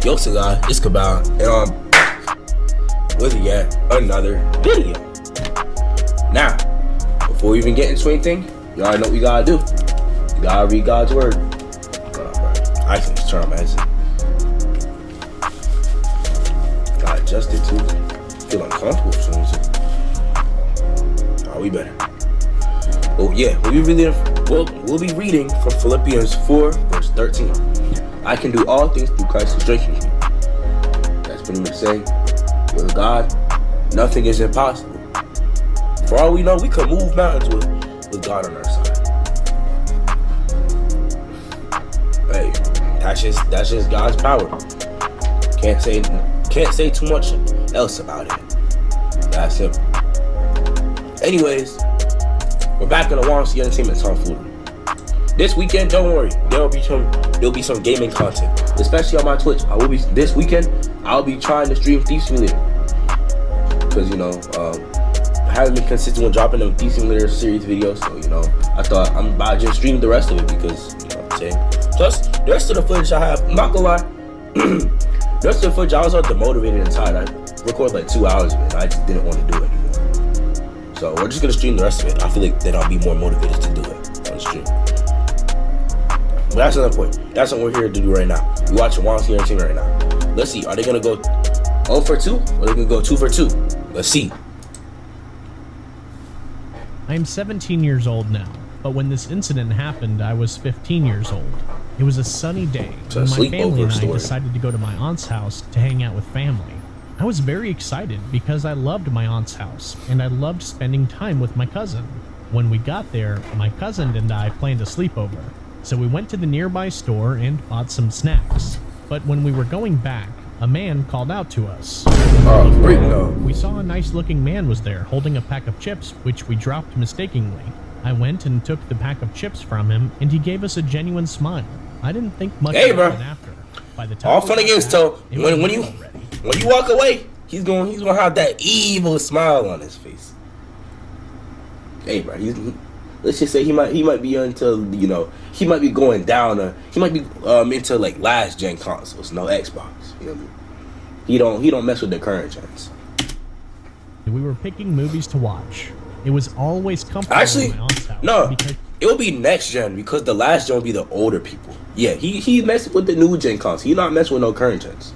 Yo, guys, it's Cabal, and with yet another video. Now, before we even get into anything, you already know what you gotta do. You gotta read God's word. I can just turn on my headset. Gotta adjust it too. Feel uncomfortable for some reason. Oh, we better. Oh yeah, we'll be reading from Philippians 4 verse 13. I can do all things through Christ who strengthens me. That's pretty much saying, with God, nothing is impossible. For all we know, we can move mountains with God on our side. Hey, that's just God's power. Can't say too much else about it. That's simple. Anyways, we're back in the Wonky Entertainment tomfoolery. This weekend, don't worry, there'll be some gaming content, especially on my Twitch. This weekend I'll be trying to stream Thief Simulator, because I haven't been consistent with dropping them Thief Simulator series videos. So I thought I'm about to just stream the rest of it, because what I'm saying. Plus, the rest of the footage I have, I'm not gonna lie, the rest of the footage I was demotivated and tired. I recorded like 2 hours of it, and I just didn't want to do it anymore. So we're just gonna stream the rest of it. I feel like then I'll be more motivated to do it on the stream. But that's another point. That's what we're here to do right now. We're watching Wonky Entertainment right now. Let's see. Are they gonna go 0 for 2? Or are they gonna go 2 for 2? Let's see. I am 17 years old now, but when this incident happened, I was 15 years old. It was a sunny day when my family and I decided to go to my aunt's house to hang out with family. I was very excited because I loved my aunt's house, and I loved spending time with my cousin. When we got there, my cousin and I planned a sleepover. So we went to the nearby store and bought some snacks. But when we were going back, a man called out to us. We saw a nice looking man was there holding a pack of chips, which we dropped mistakenly. I went and took the pack of chips from him, and he gave us a genuine smile. I didn't think much of it after. By the time all fun and games till when you walk away, he's gonna have that evil smile on his face. Hey bro, let's just say he might be into he might be going down he might be into like last gen consoles, no Xbox. You know what I mean? He don't mess with the current gens. We were picking movies to watch. It was always comfortable. Actually, no, it will be next gen, because the last gen will be the older people. Yeah, he messing with the new gen consoles. He not messing with no current gens.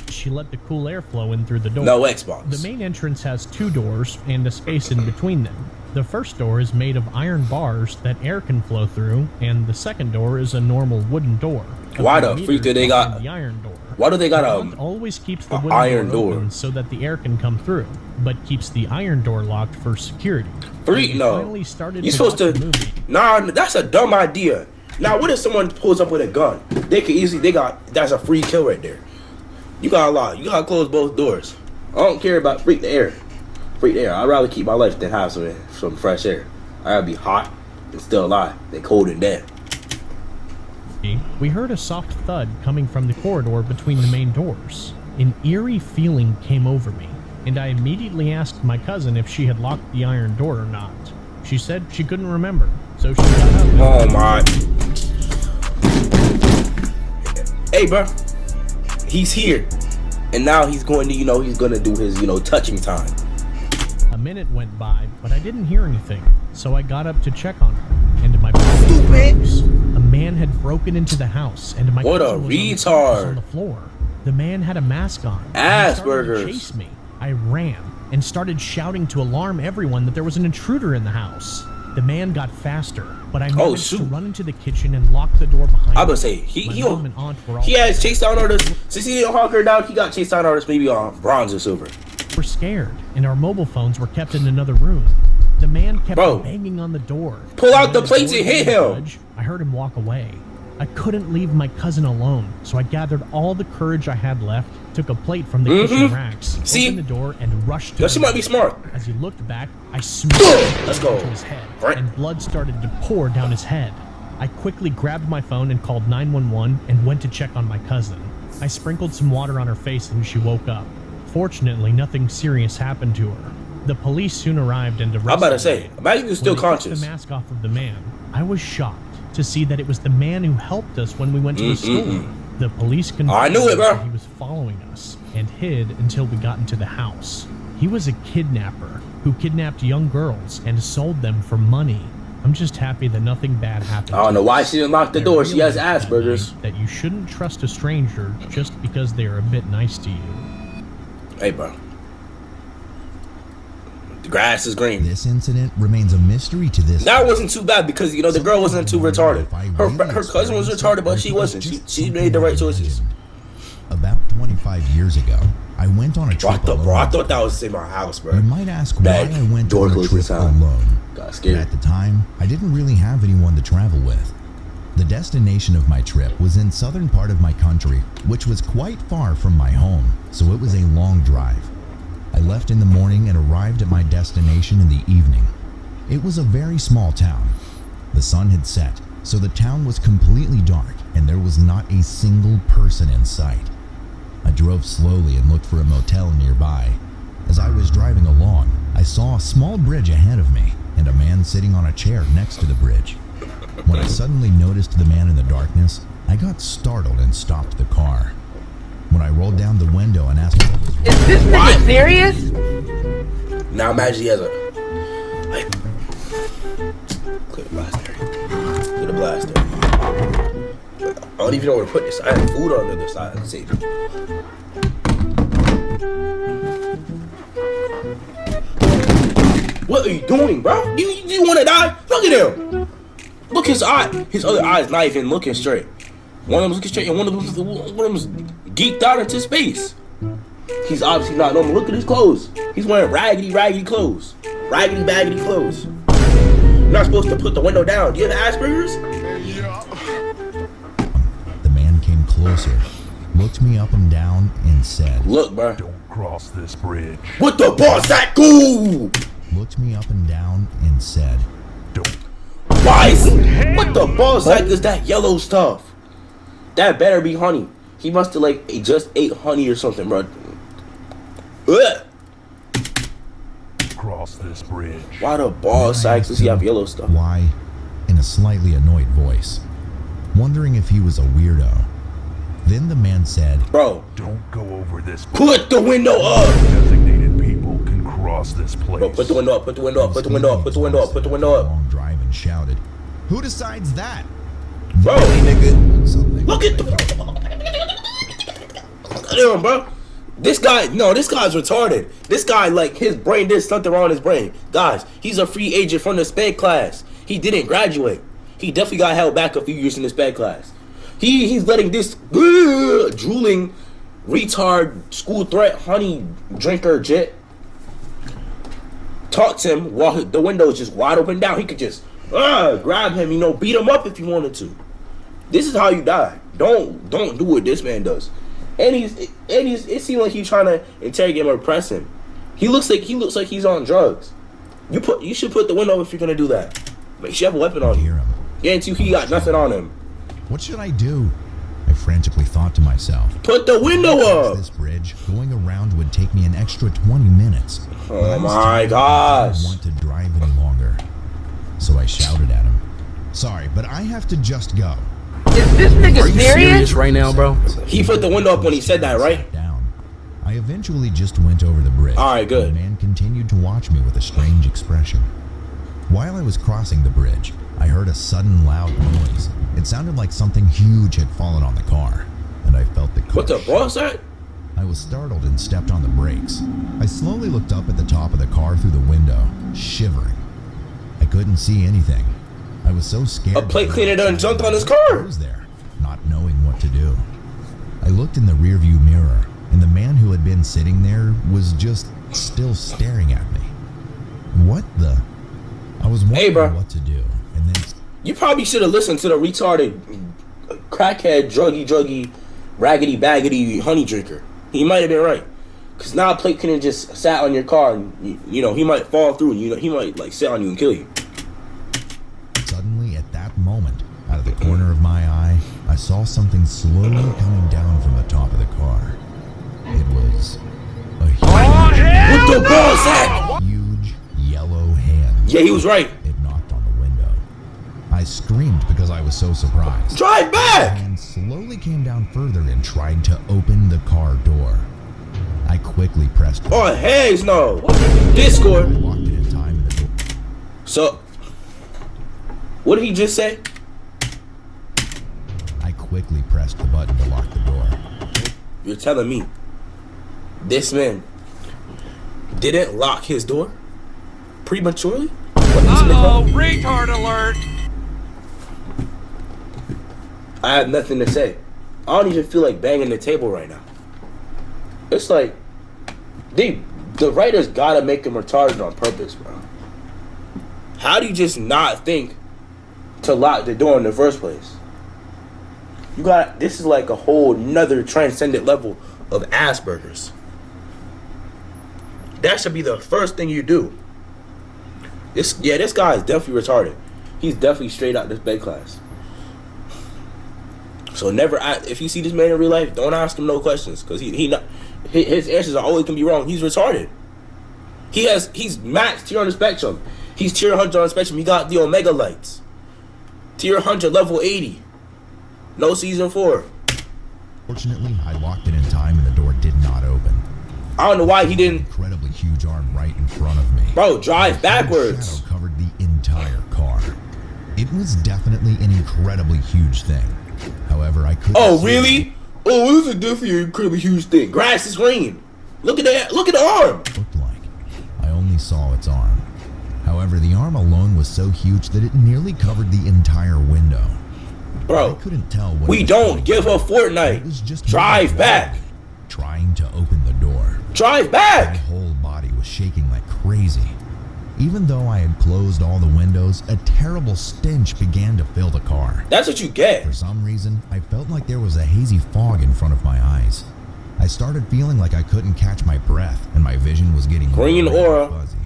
She let the cool air flow in through the door. No Xbox. The main entrance has 2 doors and a space in between them. The first door is made of iron bars that air can flow through, and the second door is a normal wooden door. Why the freak do they got the iron door? Why do they got always keeps the iron door open so that the air can come through, but keeps the iron door locked for security. Freak, no. You supposed to? Nah, that's a dumb idea. Now, what if someone pulls up with a gun? That's a free kill right there. You gotta close both doors. I don't care about freak the air. I'd rather keep my life than have some fresh air. I'd rather be hot and still alive than cold and dead. We heard a soft thud coming from the corridor between the main doors. An eerie feeling came over me, and I immediately asked my cousin if she had locked the iron door or not. She said she couldn't remember, so she got up. Oh my. Hey bro, he's here. And now he's going to, he's going to do his, touching time. A minute went by, but I didn't hear anything, so I got up to check on her, and my problem rose. A man had broken into the house, and my cousin was on the floor. The man had a mask on. Asperger's. He chased me. I ran and started shouting to alarm everyone that there was an intruder in the house. The man got faster, but I managed to run into the kitchen and lock the door behind me. I would say he has chase down artists. Since he didn't hawk her down, he got chase down artists maybe on bronze or silver. We're scared, and our mobile phones were kept in another room. The man kept banging on the door. Pull out the plates and hit him. I heard him walk away. I couldn't leave my cousin alone, so I gathered all the courage I had left, took a plate from the kitchen racks, opened the door, and rushed to him. She might be smart. As he looked back, I smashed into his head, and blood started to pour down his head. I quickly grabbed my phone and called 911 and went to check on my cousin. I sprinkled some water on her face and she woke up. Fortunately, nothing serious happened to her. The police soon arrived and arrested I'm about to say, imagine you're still conscious. When they took the mask off of the man, I was shocked to see that it was the man who helped us when we went to the store. The police confirmed I knew it, bro. that he was following us and hid until we got into the house. He was a kidnapper who kidnapped young girls and sold them for money. I'm just happy that nothing bad happened. I don't know why she didn't lock the door. She has Asperger's. That you shouldn't trust a stranger just because they are a bit nice to you. Hey, bro. The grass is green. This incident remains a mystery to this. That wasn't too bad because, you know, the girl wasn't too retarded. Her cousin was retarded, but she wasn't. She made the right choices. About 25 years ago, I went on a trip alone. I thought that was in my house, bro. You might ask why I went on a trip alone. Got scared. At the time, I didn't really have anyone to travel with. The destination of my trip was in southern part of my country, which was quite far from my home, so it was a long drive. I left in the morning and arrived at my destination in the evening. It was a very small town. The sun had set, so the town was completely dark and there was not a single person in sight. I drove slowly and looked for a motel nearby. As I was driving along, I saw a small bridge ahead of me and a man sitting on a chair next to the bridge. When I suddenly noticed the man in the darkness, I got startled and stopped the car. When I rolled down the window and asked what was wrong. Is this nigga serious? Now imagine he has a... Like, clear the blaster. Clear the blaster. I don't even know where to put this. I have food on the other side. Let's see. What are you doing, bro? You want to die? Look at him. Look his eye. His other eye is not even looking straight. One of them's looking straight and one of them's geeked out into space. He's obviously not normal. Look at his clothes. He's wearing raggedy clothes. Raggedy clothes. You're not supposed to put the window down. Do you have Asperger's? The man came closer, looked me up and down, and said, "Look, bro. Don't cross this bridge." What the boss that go? Looked me up and down and said, "Don't." Why? What the balls like is that yellow stuff? That better be honey. He must have like just ate honey or something, bro. Ugh. Cross this bridge. Why the ball sacks does he have yellow stuff? Why? In a slightly annoyed voice, wondering if he was a weirdo. Then the man said, "Bro, don't go over this bridge. Put the window up. Designated people can cross this place." Bro, put the window up. Put the window up. Put the window up. Put the window up. Put the window up. Long drive and shouted, "Who decides that?" Bro, nigga. Look at the. Damn, bro. This guy's retarded. This guy, like, his brain did something wrong in his brain. Guys, he's a free agent from the sped class. He didn't graduate. He definitely got held back a few years in the sped class. He's letting this drooling, retard, school threat, honey drinker jet talk to him while the window is just wide open down. He could just grab him, you know, beat him up if he wanted to. This is how you die. Don't do what this man does. And it seems like he's trying to interrogate him or oppress him. He looks like he's on drugs. You should put the window if you're gonna do that. Make sure you have a weapon on you. Guarantee he got nothing on him. What should I do? I frantically thought to myself. Put the window up. This bridge going around would take me an extra 20 minutes. Oh my gosh! I didn't want to drive any longer, so I shouted at him. "Sorry, but I have to just go." Is this nigga Are you serious serious right now, bro? He put the window up when he said that, right? Down. I eventually just went over the bridge. All right, good. The man continued to watch me with a strange expression. While I was crossing the bridge, I heard a sudden loud noise. It sounded like something huge had fallen on the car, and I felt the What the boss that? I was startled and stepped on the brakes. I slowly looked up at the top of the car through the window, shivering. I couldn't see anything. I was so scared. A plate cleaner done jumped on his car. I was there, not knowing what to do. I looked in the rearview mirror, and the man who had been sitting there was just still staring at me. What the? I was wondering what to do, and then you probably should have listened to the retarded, crackhead, druggy, raggedy, baggedy honey drinker. He might have been right, cause now a plate cleaner just sat on your car, and you know he might fall through, and you know he might like sit on you and kill you. Suddenly, at that moment, out of the corner of my eye, I saw something slowly coming down from the top of the car. It was a huge, huge yellow hand. Yeah, he was right. It knocked on the window. I screamed because I was so surprised. Drive back! And slowly came down further and tried to open the car door. I quickly pressed. Oh, heck no. Discord. I locked it in time in the door. So, what did he just say? I quickly pressed the button to lock the door. You're telling me this man didn't lock his door prematurely? Uh-oh, retard alert! I have nothing to say. I don't even feel like banging the table right now. It's like the writers gotta make him retarded on purpose, bro. How do you just not think to lock the door in the first place? This is like a whole nother transcendent level of Asperger's. That should be the first thing you do. This guy is definitely retarded. He's definitely straight out this bed class. So never, if you see this man in real life, don't ask him no questions, because his answers are always gonna be wrong. He's retarded. He's max tier on the spectrum. He's tier 100 on the spectrum. He got the Omega lights. Tier 100, level 80. No season 4. Fortunately, I locked it in time and the door did not open. I don't know why he didn't. Incredibly huge arm right in front of me. Bro, drive backwards. Shadow covered the entire car. It was definitely an incredibly huge thing. However, I couldn't. Oh, really? Oh, this is definitely an incredibly huge thing. Grass is green. Look at that. Look at the arm. Looked like. I only saw its arm. However, the arm alone was so huge that it nearly covered the entire window. Bro, I couldn't tell what we don't give a Fortnite. It was just drive back. Trying to open the door. Drive back. My whole body was shaking like crazy. Even though I had closed all the windows, a terrible stench began to fill the car. That's what you get. For some reason, I felt like there was a hazy fog in front of my eyes. I started feeling like I couldn't catch my breath, and my vision was getting green aura. Fuzzy.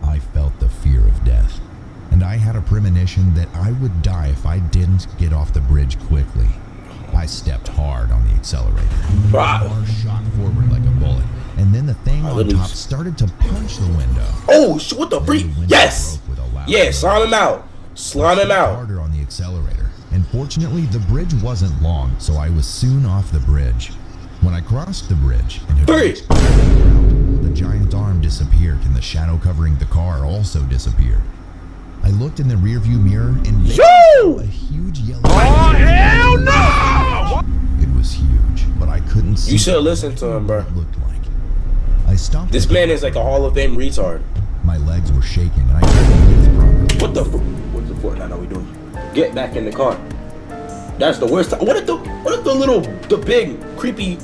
I felt the fear of death, and I had a premonition that I would die if I didn't get off the bridge quickly. I stepped hard on the accelerator. The car shot forward like a bullet, and then the thing on top started to punch the window. Oh, what the freak? Yes! Yeah, slime him out. Slime him out. Harder on the accelerator, and fortunately the bridge wasn't long, so I was soon off the bridge. When I crossed the bridge and the giant arm disappeared, and the shadow covering the car also disappeared. I looked in the rearview mirror and saw a huge yellow. Oh, hell no! It was huge, but I couldn't see. You should have listened to him, bro. What it looked like. I stopped. This man is like a Hall of Fame retard. My legs were shaking, and I couldn't breathe properly. What's the Fortnite are we doing? Get back in the car. That's the worst time. What if the big creepy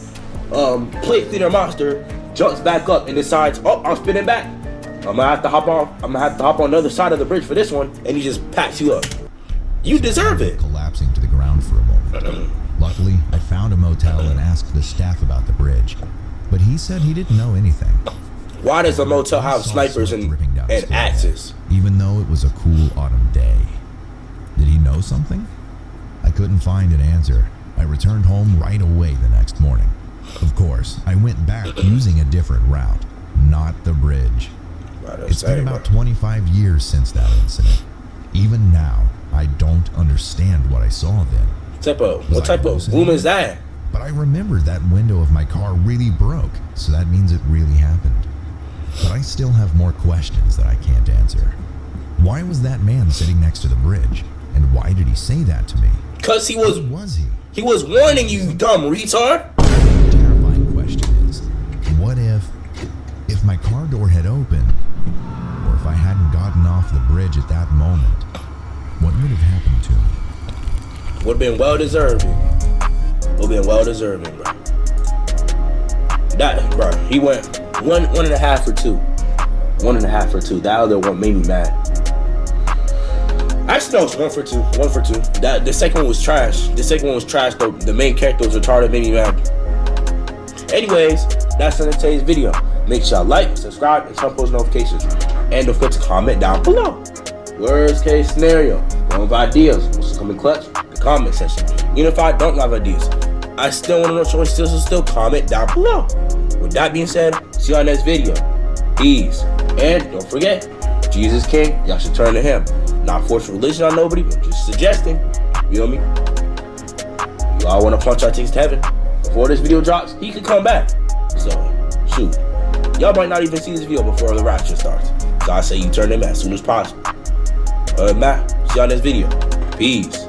plate theater monster jumps back up and decides, oh, I'm spinning back. I'm gonna have to hop on the other side of the bridge for this one, and he just packs you up. You deserve it. Collapsing to the ground for a moment. Luckily, I found a motel and asked the staff about the bridge, but he said he didn't know anything. Why does a motel have snipers and axes? Even though it was a cool autumn day. Did he know something? I couldn't find an answer. I returned home right away the next morning. Of course, I went back using a different route, not the bridge. It's been about 25 years since that incident. Even now, I don't understand what I saw then. What type of room is that? But I remembered that window of my car really broke, so that means it really happened. But I still have more questions that I can't answer. Why was that man sitting next to the bridge? And why did he say that to me? Because he was... Who was he? He was warning you, dumb retard. The terrifying question is, what if my car door had opened, or if I hadn't gotten off the bridge at that moment, what would have happened to me? Would have been well deserving. Would have been well deserving, bro. Bro, he went 1.5 for 2. 1.5 for 2. That other one made me mad. Actually, no, it's 1 for 2. 1 for 2. The second one was trash. The main character was retarded, made me mad. Anyways, that's it for today's video. Make sure y'all like, subscribe, and turn on post notifications. And don't forget to comment down below. Worst case scenario. One of ideas. What's coming clutch? The comment section. Even if I don't have ideas, I still want to know your choice. Still comment down below. With that being said, see y'all next video. Peace. And don't forget, Jesus King, y'all should turn to him. Not forcing religion on nobody, but just suggesting. You know what I mean? You all want to punch our tickets to heaven. Before this video drops, he could come back. So, shoot. Y'all might not even see this video before the rapture starts. So I say you turn them as soon as possible. Matt, see you on this video. Peace.